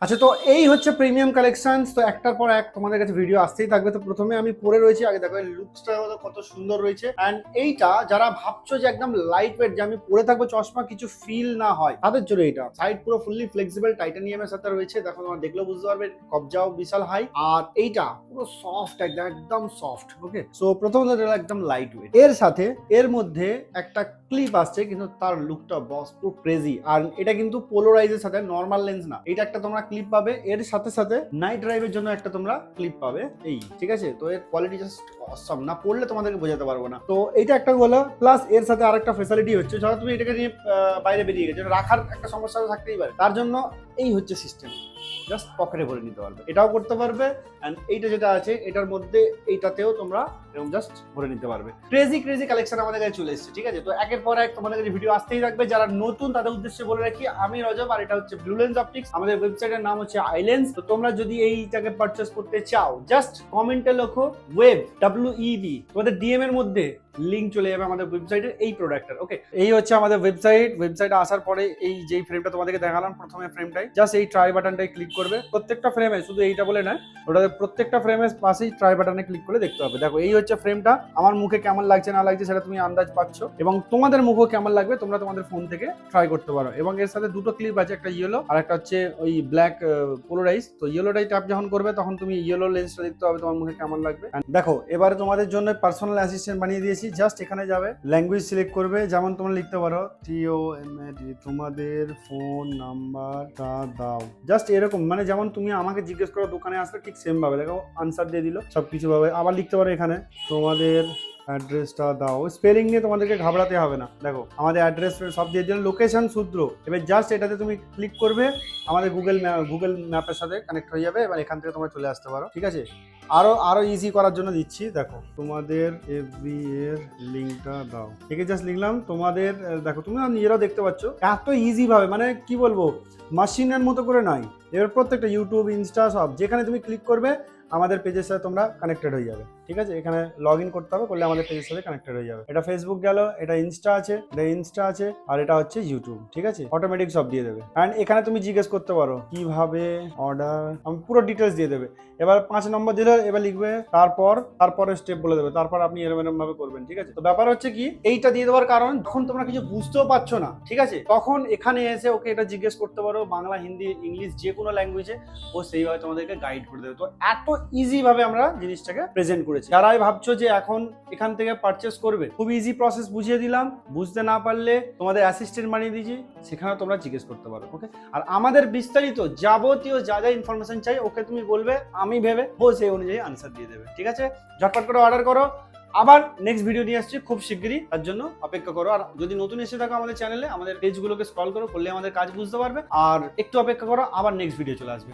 আচ্ছা, তো এই হচ্ছে প্রিমিয়াম কালেকশন। তো একটার পর এক তোমাদের কাছে ভিডিও আসতেই থাকবে। তো প্রথমে আমি পরে রয়েছি, আগে দেখো লুকসটা কত সুন্দর রয়েছে। এন্ড এইটা যারা ভাবছো যে একদম লাইট ওয়েট, যে আমি পরে থাকবো চশমা কিছু ফিল না হয়, তাদের জন্য এইটা। সাইড পুরো ফুললি ফ্লেক্সিবল টাইটানিয়ামের সাথে রয়েছে, দেখো তোমরা দেখলেও বুঝতে পারবে, কবজাও বিশাল হাই। আর এইটা পুরো সফট, একদম একদম সফট। ওকে, সো প্রথমত এটা একদম লাইট ওয়েট। এর সাথে এর মধ্যে একটা ক্লিপ আসছে, কিন্তু তার লুকটা বস পুরো ক্রেজি। আর এটা কিন্তু পোলারাইজের সাথে, নর্মাল লেন্স না। এটা একটা তোমরা ক্লিপ পাবে, এর সাথে সাথে নাইট ড্রাইভের জন্য একটা তোমরা ক্লিপ পাবে। এই ঠিক আছে, তো এর কোয়ালিটি জাস্ট অসম, না পড়লে তোমাদেরকে বোঝাতে পারবো না। তো এটা একটা হলো, প্লাস এর সাথে আরেকটা ফ্যাসিলিটি হচ্ছে, ধরো তুমি এটাকে নিয়ে বাইরে বেরিয়ে গেছো, রাখার একটা সমস্যা থাকতেই পারে, তার জন্য এই হচ্ছে সিস্টেম, জাস্ট পকেটে ভরে নিতে পারবে, এটাও করতে পারবে। এন্ড এইটা যেটা আছে এটার মধ্যে, এইটাতেও তোমরা এরকম জাস্ট ভরে নিতে পারবে। ক্রেজি ক্রেজি কালেকশন আমাদের কাছে চলে এসেছে, ঠিক আছে। তো একের পর এক তোমাদের কাছে ভিডিও আসতেই থাকবে। যারা নতুন তাদের উদ্দেশ্যে বলে রাখি, আমি রজব, আর এটা হচ্ছে ব্লু লেন্স অপটিক্স। আমাদের ওয়েবসাইটের নাম হচ্ছে আইলেন্স। তো তোমরা যদি এইটাকে পারচেস করতে চাও, জাস্ট কমেন্টে লেখো ওয়েব, WEB, তোমাদের ডিএম এর মধ্যে লিঙ্ক চলে যাবে আমাদের ওয়েবসাইটের এই প্রোডাক্টের। ওকে, এই হচ্ছে আমাদের ওয়েবসাইটে আসার পরে এই যেই ফ্রেমটা তোমাদেরকে দেখালাম, প্রথমে ফ্রেমটাই জাস্ট এই ট্রাই বাটনটাই ক্লিক করবে। প্রত্যেকটা ফ্রেমে, শুধু এইটা বলে নয়, ওটা প্রত্যেকটা ফ্রেমের পাশেই ট্রাই বাটনে ক্লিক করে দেখতে হবে। দেখো এই হচ্ছে ফ্রেমটা, আমার মুখে কেমন লাগছে না লাগছে সেটা তুমি আন্দাজ পাচ্ছ, এবং তোমাদের মুখও কেমন লাগবে তোমরা তোমাদের ফোন থেকে ট্রাই করতে পারো। এবং এর সাথে দুটো ক্লিপ আছে, একটা ইয়েলো আর একটা হচ্ছে ওই ব্ল্যাক পোলারাইজ। তো ইয়েলোটাই ট্যাপ যখন করবে তখন তুমি ইয়েলো লেন্সটা দেখতে হবে তোমার মুখে কেমন লাগবে। দেখো এবারে তোমাদের জন্য পার্সোনাল অ্যাসিস্ট্যান্ট বানিয়ে দিয়েছি। জাস্ট এখানে যাবে, ল্যাঙ্গুয়েজ সিলেক্ট করবে, যেমন তোমরা লিখতে পারো TOMAD, তোমাদের ফোন নাম্বারটা দাও, জাস্ট এরকম, মানে যেমন তুমি আমাকে জিজ্ঞেস করো দোকানে আসলে, ঠিক সেম ভাবে দেখো আনসার দিয়ে দিল সবকিছু ভাবে। আবার লিখতে পারো এখানে তোমাদের অ্যাড্রেসটা দাও, স্পেলিং নিয়ে তোমাদেরকে ঘাবড়াতে হবে না। দেখো আমাদের অ্যাড্রেস সব দিয়ে দিল, লোকেশন সূত্র। এবার জাস্ট এটাতে তুমি ক্লিক করবে, আমাদের গুগল ম্যাপের সাথে কানেক্ট হয়ে যাবে। এবার এখান থেকে তোমরা চলে আসতে পারো, ঠিক আছে। আরো ইজি করার জন্য দিচ্ছি, দেখো তোমাদের FB এর লিঙ্কটা দাও, ঠিক আছে, জাস্ট লিখলাম তোমাদের। দেখো তুমি নিজেরাও দেখতে পাচ্ছ এত ইজি ভাবে, মানে কি বলবো, মেশিনের মতো করে নাই। এবার প্রত্যেকটা ইউটিউব, ইনস্টা, সব যেখানে তুমি ক্লিক করবে আমাদের পেজের সাথে তোমরা কানেক্টেড হয়ে যাবে, ঠিক আছে। এখানে লগ ইন করতে হবে, করলে আমাদের পেজের সাথে কানেক্টেড হয়ে যাবে। এটা ফেসবুক গেল, এটা ইনস্টা আছে, আর এটা হচ্ছে ইউটিউব, ঠিক আছে। অটোমেটিক সব দিয়ে দেবে। অ্যান্ড এখানে তুমি জিজ্ঞেস করতে পারো কিভাবে অর্ডার, আমি পুরো ডিটেলস দিয়ে দেবে। এবার 5 নম্বর দিলে এবার লিখবে, তারপরে স্টেপ বলে দেবে, তারপর আপনি এরকম ভাবে করবেন, ঠিক আছে। তো ব্যাপার হচ্ছে কি, এইটা দিয়ে দেওয়ার কারণ, যখন তোমরা কিছু বুঝতেও পারছো না, ঠিক আছে, তখন এখানে এসে ওকে এটা জিজ্ঞেস করতে পারো, বাংলা, হিন্দি, ইংলিশ, যে কোনো ল্যাঙ্গুয়েজে, ও সেইভাবে তোমাদেরকে গাইড করে দেবে। তো এত ইজি ভাবে আমরা জিনিসটাকে প্রেজেন্ট করেছি। যারাই ভাবছো যে এখন এখান থেকে পারচেস করবে, খুব ইজি প্রসেস বুঝিয়ে দিলাম। বুঝতে না পারলে তোমাদের অ্যাসিস্ট্যান্ট বানিয়ে দিয়েছি, সেখানে তোমরা জিজ্ঞেস করতে পারো। ওকে, আর আমাদের বিস্তারিত যাবতীয় যা যা ইনফরমেশন চাই, ওকে তুমি বলবে, আমি ভেবে ও সেই অনুযায়ী আনসার দিয়ে দেবে, ঠিক আছে। ঝটপট করে অর্ডার করো। আবার নেক্সট ভিডিও নিয়ে আসছি খুব শিগগিরই, তার জন্য অপেক্ষা করো। আর যদি নতুন এসে থাকো আমাদের চ্যানেলে, আমাদের পেজগুলোকে স্ক্রল করো, করলে আমাদের কাজ বুঝতে পারবে। আর একটু অপেক্ষা করো, আবার নেক্সট ভিডিও চলে আসবে।